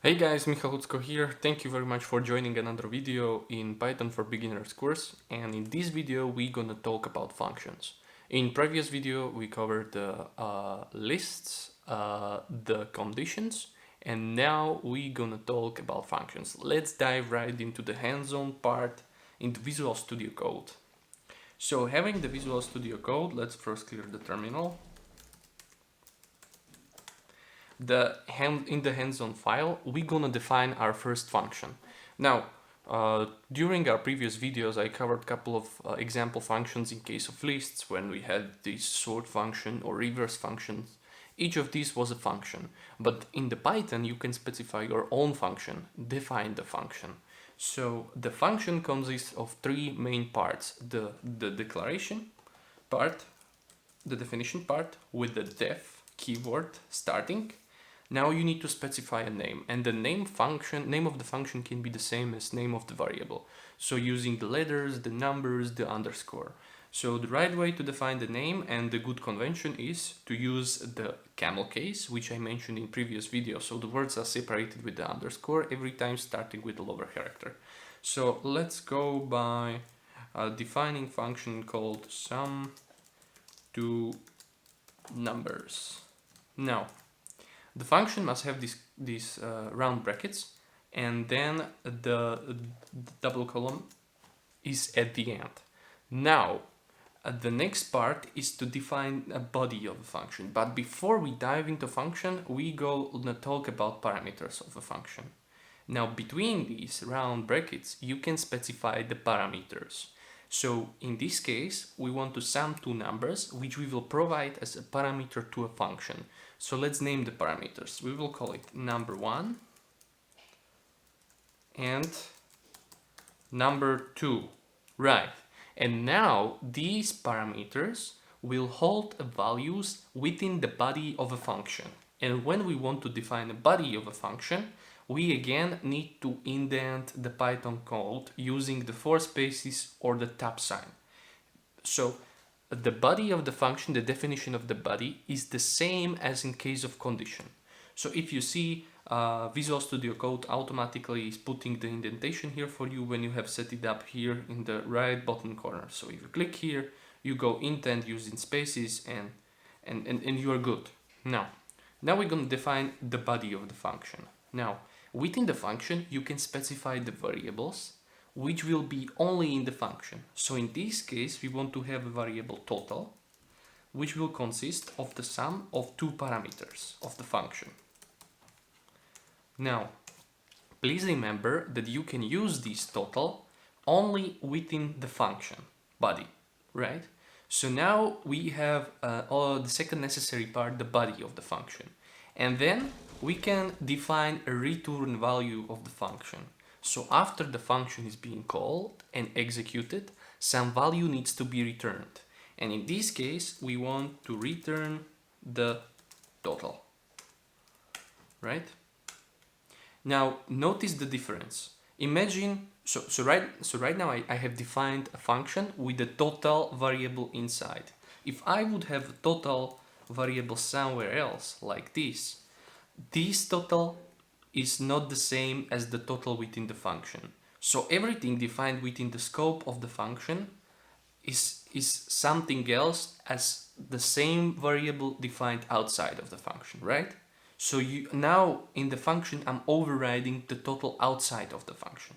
Hey guys, Michal here. Thank you very much for joining another video in Python for Beginners course. And in this video, we're gonna talk about functions. In previous video, we covered the lists, the conditions, and now we're gonna talk about functions. Let's dive right into the hands-on part into Visual Studio Code. So having the Visual Studio Code, let's first clear the terminal. In the hands-on file, we're gonna define our first function. Now, during our previous videos, I covered a couple of example functions in case of lists when we had this sort function or reverse functions. Each of these was a function, but in the Python, you can specify your own function, define the function. So the function consists of three main parts: the declaration part, the definition part with the def keyword starting. Now you need to specify a name, and the name of the function can be the same as name of the variable. So using the letters, the numbers, the underscore. So the right way to define the name and the good convention is to use the camel case, which I mentioned in previous video. So the words are separated with the underscore every time starting with the lower character. So let's go by defining function called sum to numbers. Now, the function must have these round brackets, and then the double column is at the end. Now, the next part is to define a body of a function. But before we dive into function, we go to talk about parameters of a function. Now, between these round brackets, you can specify the parameters. So in this case, we want to sum two numbers, which we will provide as a parameter to a function. So let's name the parameters. We will call it number1 and number2. Right. And now these parameters will hold values within the body of a function. And when we want to define a body of a function, we again need to indent the Python code using the 4 spaces or the tab sign. So the body of the function, the definition of the body, is the same as in case of condition. So if you see Visual Studio Code automatically is putting the indentation here for you when you have set it up here in the right bottom corner. So if you click here, you go indent using spaces and you are good. Now we're going to define the body of the function. Now, within the function, you can specify the variables, which will be only in the function. So in this case, we want to have a variable total, which will consist of the sum of two parameters of the function. Now, please remember that you can use this total only within the function body, right? So now we have the second necessary part, the body of the function. And then we can define a return value of the function. So after the function is being called and executed, some value needs to be returned. And in this case, we want to return the total, right? Now, notice the difference. Imagine, so right now I have defined a function with a total variable inside. If I would have a total variable somewhere else, like this total is not the same as the total within the function. So everything defined within the scope of the function is something else as the same variable defined outside of the function, right? So now in the function, I'm overriding the total outside of the function.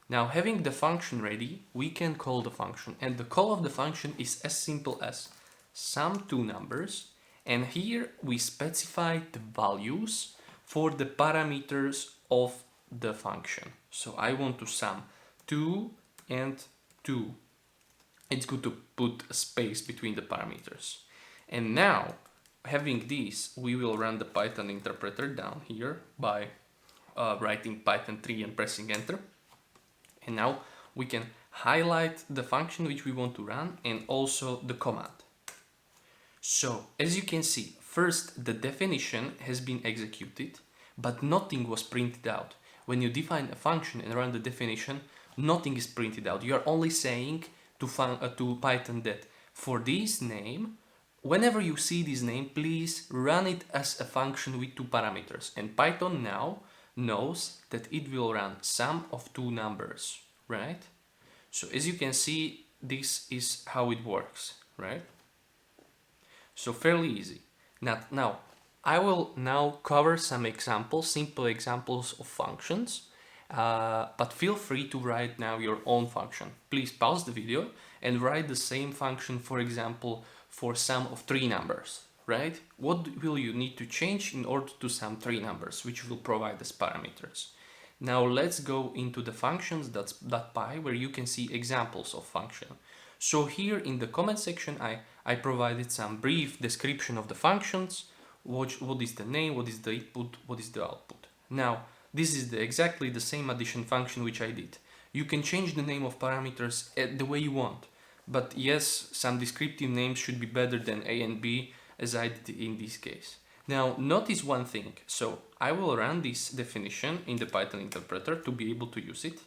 Now, having the function ready, we can call the function, and the call of the function is as simple as sum two numbers, and here we specify the values for the parameters of the function. So I want to sum 2 and 2. It's good to put a space between the parameters. And now, having this, we will run the Python interpreter down here by writing Python 3 and pressing enter. And now we can highlight the function which we want to run and also the command. So as you can see, first the definition has been executed, but nothing was printed out. When you define a function and run the definition, nothing is printed out. You are only saying to Python that for this name, whenever you see this name, please run it as a function with two parameters. And Python now knows that it will run sum of two numbers, right? So as you can see, this is how it works, right? So fairly easy. Now, I will now cover some examples, simple examples of functions, but feel free to write now your own function. Please pause the video and write the same function, for example, for sum of three numbers, right? What will you need to change in order to sum three numbers, which will provide as parameters? Now let's go into the functions.py, where you can see examples of function. So here in the comment section, I provided some brief description of the functions, what is the name, what is the input, what is the output. Now, this is exactly the same addition function which I did. You can change the name of parameters the way you want, but yes, some descriptive names should be better than A and B, as I did in this case. Now, notice one thing. So I will run this definition in the Python interpreter to be able to use it.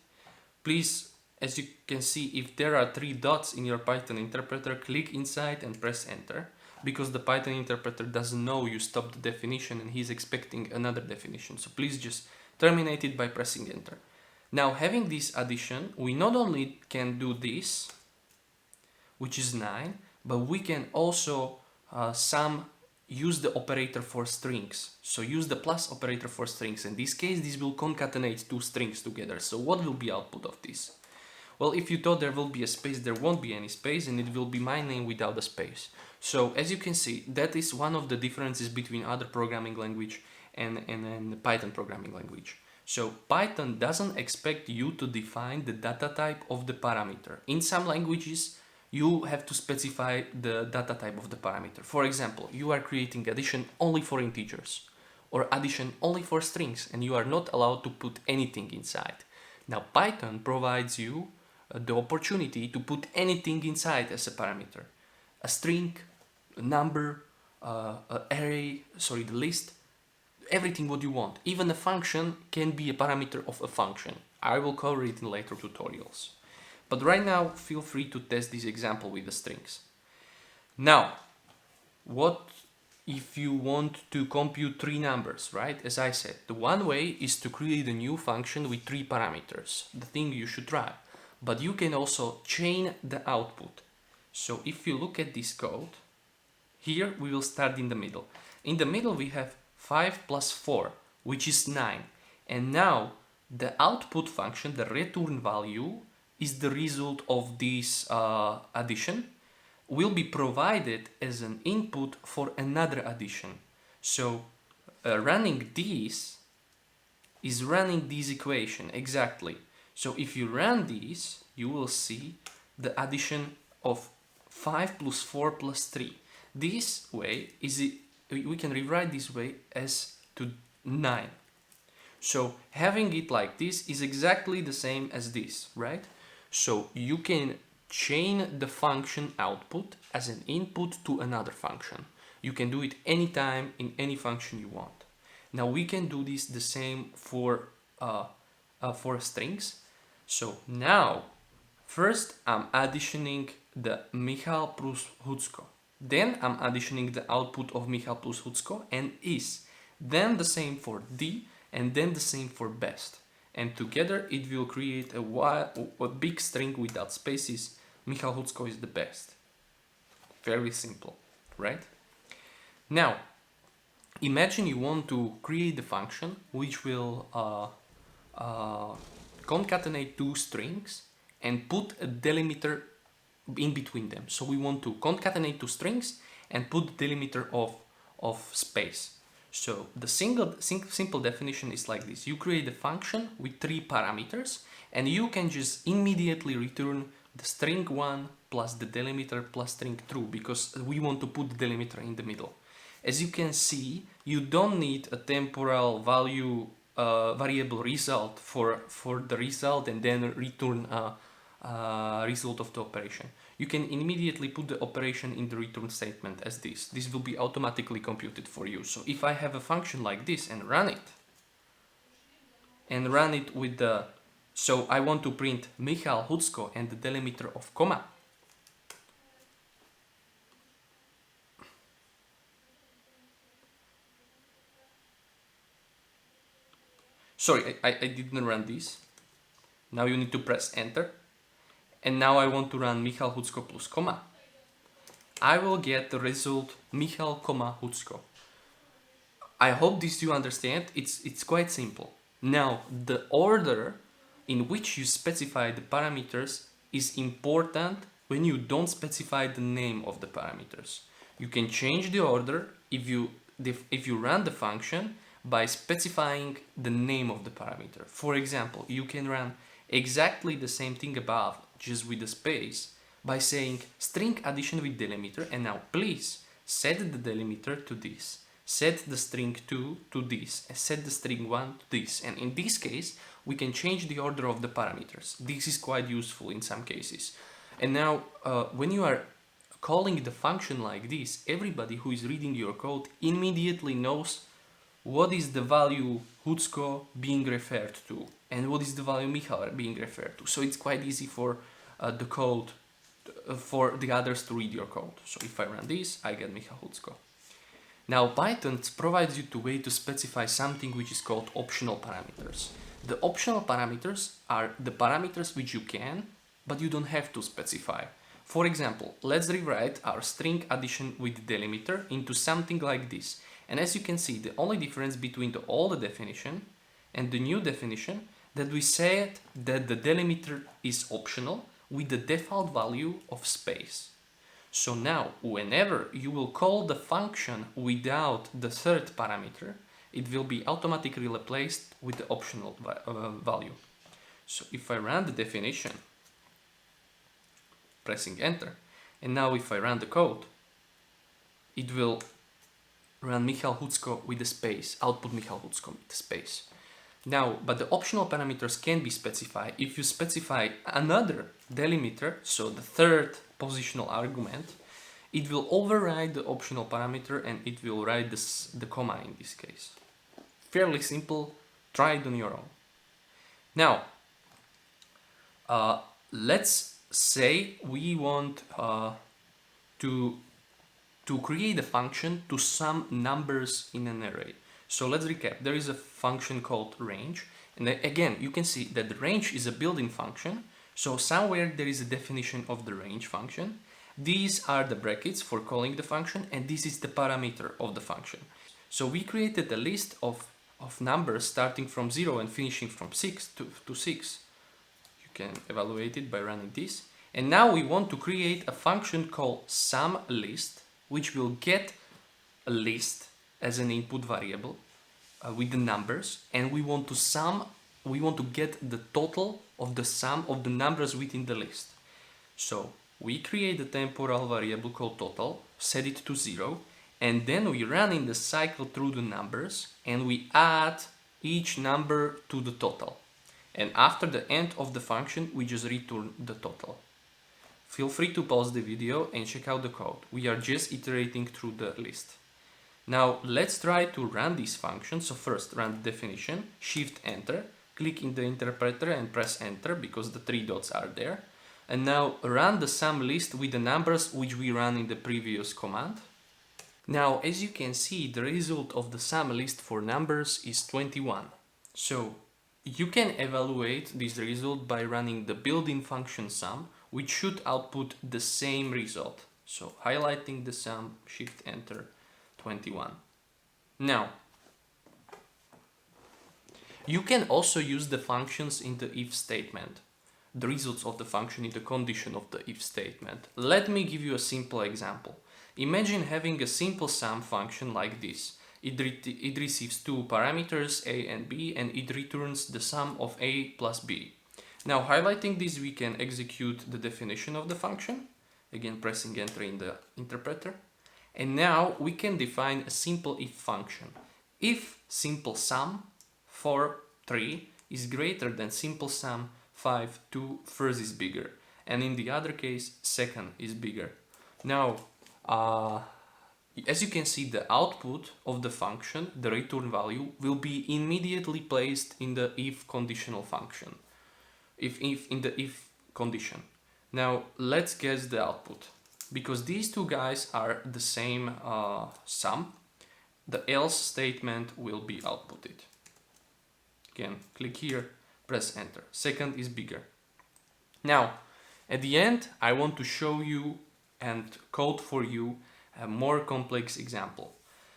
Please, as you can see, if there are three dots in your Python interpreter, click inside and press enter, because the Python interpreter doesn't know you stopped the definition and he's expecting another definition. So please just terminate it by pressing enter. Now, having this addition, we not only can do this, which is 9, but we can also use the operator for strings. So use the plus operator for strings. In this case, this will concatenate two strings together. So what will be output of this? Well, if you thought there will be a space, there won't be any space, and it will be my name without a space. So as you can see, that is one of the differences between other programming language and the Python programming language. So Python doesn't expect you to define the data type of the parameter. In some languages, you have to specify the data type of the parameter. For example, you are creating addition only for integers or addition only for strings, and you are not allowed to put anything inside. Now Python provides you the opportunity to put anything inside as a parameter. A string, a number, array, the list, everything what you want. Even a function can be a parameter of a function. I will cover it in later tutorials. But right now, feel free to test this example with the strings. Now, what if you want to compute three numbers, right? As I said, the one way is to create a new function with three parameters, the thing you should try. But you can also chain the output. So if you look at this code, here we will start in the middle. In the middle we have 5 plus 4, which is 9. And now the output function, the return value, is the result of this addition, will be provided as an input for another addition. So running this is running this equation exactly. So if you run this, you will see the addition of 5 plus 4 plus 3. This way we can rewrite this way as to 9. So having it like this is exactly the same as this, right? So you can chain the function output as an input to another function. You can do it anytime in any function you want. Now we can do this the same for strings. So now, first I'm additioning the Michal plus Hucko. Then I'm additioning the output of Michal plus Hucko and is. Then the same for D, and then the same for best. And together it will create a big string without spaces. Michal Hucko is the best. Very simple, right? Now, imagine you want to create a function which will concatenate two strings and put a delimiter in between them. So we want to concatenate two strings and put the delimiter of space. So the simple definition is like this. You create a function with three parameters and you can just immediately return the string 1 plus the delimiter plus string true, because we want to put the delimiter in the middle. As you can see, you don't need a temporal value variable result for the result and then return a result of the operation. You can immediately put the operation in the return statement as this. This will be automatically computed for you. So if I have a function like this and run it with the, so I want to print Michal Hucko and the delimiter of comma. Sorry, I didn't run this. Now you need to press enter. And now I want to run Michal Hucko plus comma. I will get the result Michal, comma, Hucko. I hope this you understand. It's quite simple. Now, the order in which you specify the parameters is important when you don't specify the name of the parameters. You can change the order if you run the function by specifying the name of the parameter. For example, you can run exactly the same thing above, just with a space, by saying string addition with delimiter, and now please set the delimiter to this, set the string 2 to this, and set the string 1 to this. And in this case, we can change the order of the parameters. This is quite useful in some cases. And now, when you are calling the function like this, everybody who is reading your code immediately knows what is the value Hucko being referred to and what is the value Michal being referred to. So it's quite easy for the code, for the others to read your code. So if I run this, I get Michal Hucko. Now Python provides you the way to specify something which is called optional parameters. The optional parameters are the parameters which you can, but you don't have to specify. For example, let's rewrite our string addition with delimiter into something like this. And as you can see, the only difference between the old definition and the new definition, that we said that the delimiter is optional with the default value of space. So now, whenever you will call the function without the third parameter, it will be automatically replaced with the optional value. So if I run the definition, pressing enter, and now if I run the code, it will run Michal Hucko with a space, output Michal Hucko with a space. Now, but the optional parameters can be specified. If you specify another delimiter, so the third positional argument, it will override the optional parameter and it will write the comma in this case. Fairly simple, try it on your own. Now, let's say we want to create a function to sum numbers in an array. So let's recap. There is a function called range, and again you can see that the range is a built-in function. So somewhere there is a definition of the range function. These are the brackets for calling the function, and this is the parameter of the function. So we created a list of numbers starting from 0 and finishing from 6 to 6. You can evaluate it by running this. And now we want to create a function called SumList, which will get a list as an input variable with the numbers, and we want to get the total of the sum of the numbers within the list. So we create a temporal variable called total, set it to 0, and then we run in the cycle through the numbers and we add each number to the total. And after the end of the function, we just return the total. Feel free to pause the video and check out the code. We are just iterating through the list. Now let's try to run this function. So first run the definition, shift enter, click in the interpreter and press enter because the 3 dots are there. And now run the sum list with the numbers which we ran in the previous command. Now as you can see, the result of the sum list for numbers is 21. So you can evaluate this result by running the built-in function sum, which should output the same result. So highlighting the sum, shift enter, 21. Now, you can also use the functions in the if statement, the results of the function in the condition of the if statement. Let me give you a simple example. Imagine having a simple sum function like this. It receives two parameters, a and b, and it returns the sum of a plus b. Now, highlighting this, we can execute the definition of the function, again pressing enter in the interpreter. And now we can define a simple if function. If simple sum 4, 3 is greater than simple sum 5, 2, first is bigger. And in the other case, second is bigger. Now, as you can see, the output of the function, the return value, will be immediately placed in the if conditional function. If in the if condition. Now let's guess the output. Because these two guys are the same sum, the else statement will be outputted. Again, click here, press enter. Second is bigger. Now, at the end, I want to show you and code for you a more complex example.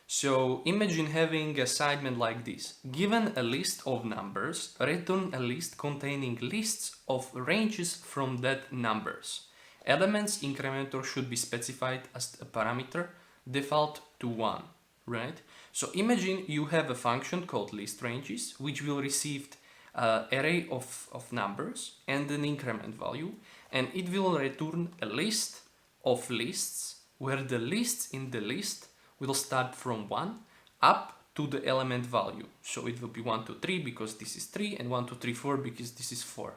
So imagine having an assignment like this. Given a list of numbers, return a list containing lists of ranges from that numbers. Elements incrementor should be specified as a parameter, default to 1, right? So imagine you have a function called list ranges, which will receive an array of numbers and an increment value, and it will return a list of lists where the lists in the list will start from 1 up to the element value. So it will be 1, 2, 3 because this is 3, and 1, 2, 3, 4 because this is 4.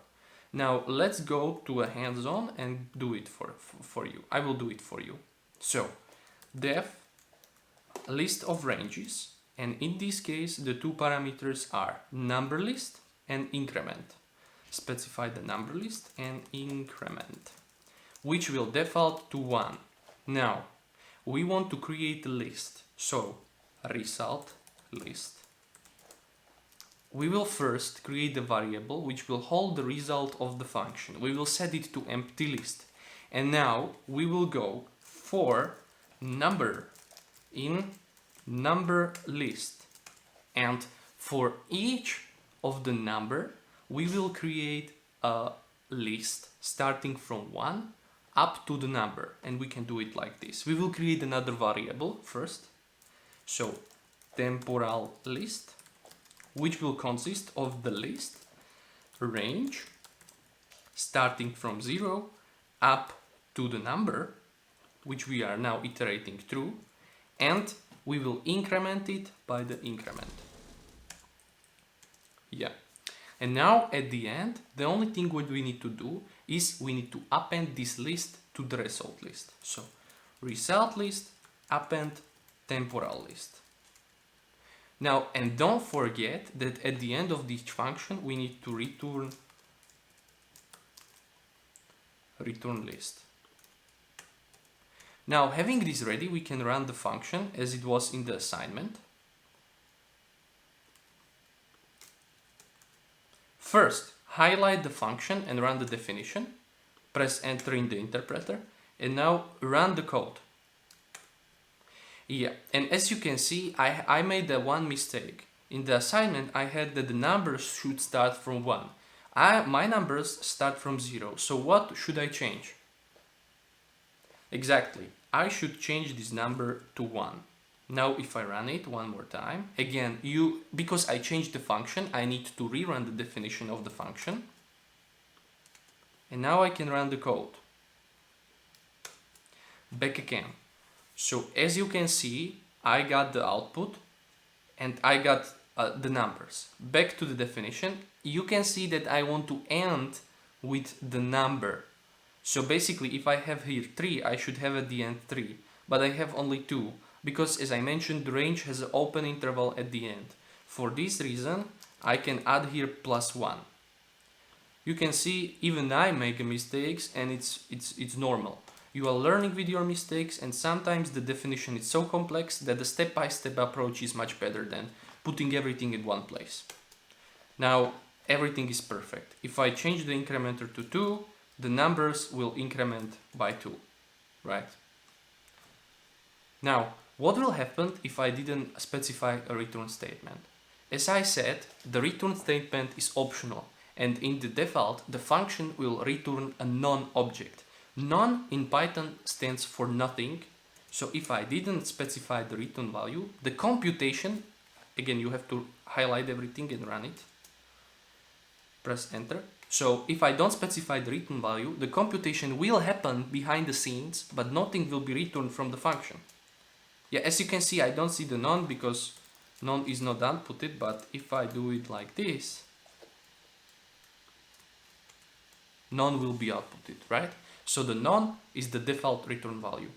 Now let's go to a hands-on and do it for you. I will do it for you. So def list of ranges, and in this case the two parameters are number list and increment. Specify the number list and increment, which will default to 1. Now we want to create a list, so result list. We will first create a variable which will hold the result of the function. We will set it to empty list, and now we will go for number in number list, and for each of the number we will create a list starting from 1 up to the number, and we can do it like this. We will create another variable first, so temporal list, which will consist of the list range starting from 0 up to the number, which we are now iterating through, and we will increment it by the increment. Yeah. And now at the end, the only thing what we need to do is we need to append this list to the result list. So result list, append temporal list. Now, and don't forget that at the end of this function, we need to return list. Now, having this ready, we can run the function as it was in the assignment. First, highlight the function and run the definition. Press enter in the interpreter, and now run the code. Yeah, and as you can see, I made one mistake. In the assignment, I had that the numbers should start from 1. My numbers start from 0, so what should I change? Exactly, I should change this number to 1. Now if I run it one more time, again, because I changed the function, I need to rerun the definition of the function. And now I can run the code. Back again. So as you can see, I got the output and I got the numbers. Back to the definition, you can see that I want to end with the number. So basically, if I have here 3, I should have at the end 3, but I have only 2. Because as I mentioned, the range has an open interval at the end. For this reason, I can add here +1. You can see even I make mistakes, and it's normal. You are learning with your mistakes, and sometimes the definition is so complex that the step-by-step approach is much better than putting everything in one place. Now everything is perfect. If I change the incrementer to 2, the numbers will increment by 2, right? Now, what will happen if I didn't specify a return statement? As I said, the return statement is optional, and in the default, the function will return a non-object. None in Python stands for nothing, so if I didn't specify the return value, the computation, again you have to highlight everything and run it, press enter. So if I don't specify the return value, the computation will happen behind the scenes, but nothing will be returned from the function. Yeah, as you can see, I don't see the none because none is not outputted, but if I do it like this, none will be outputted, right? So the none is the default return value.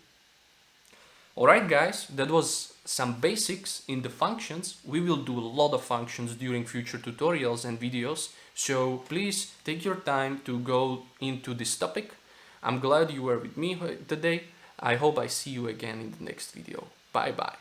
Alright guys, that was some basics in the functions. We will do a lot of functions during future tutorials and videos, so please take your time to go into this topic. I'm glad you were with me today. I hope I see you again in the next video. Bye bye.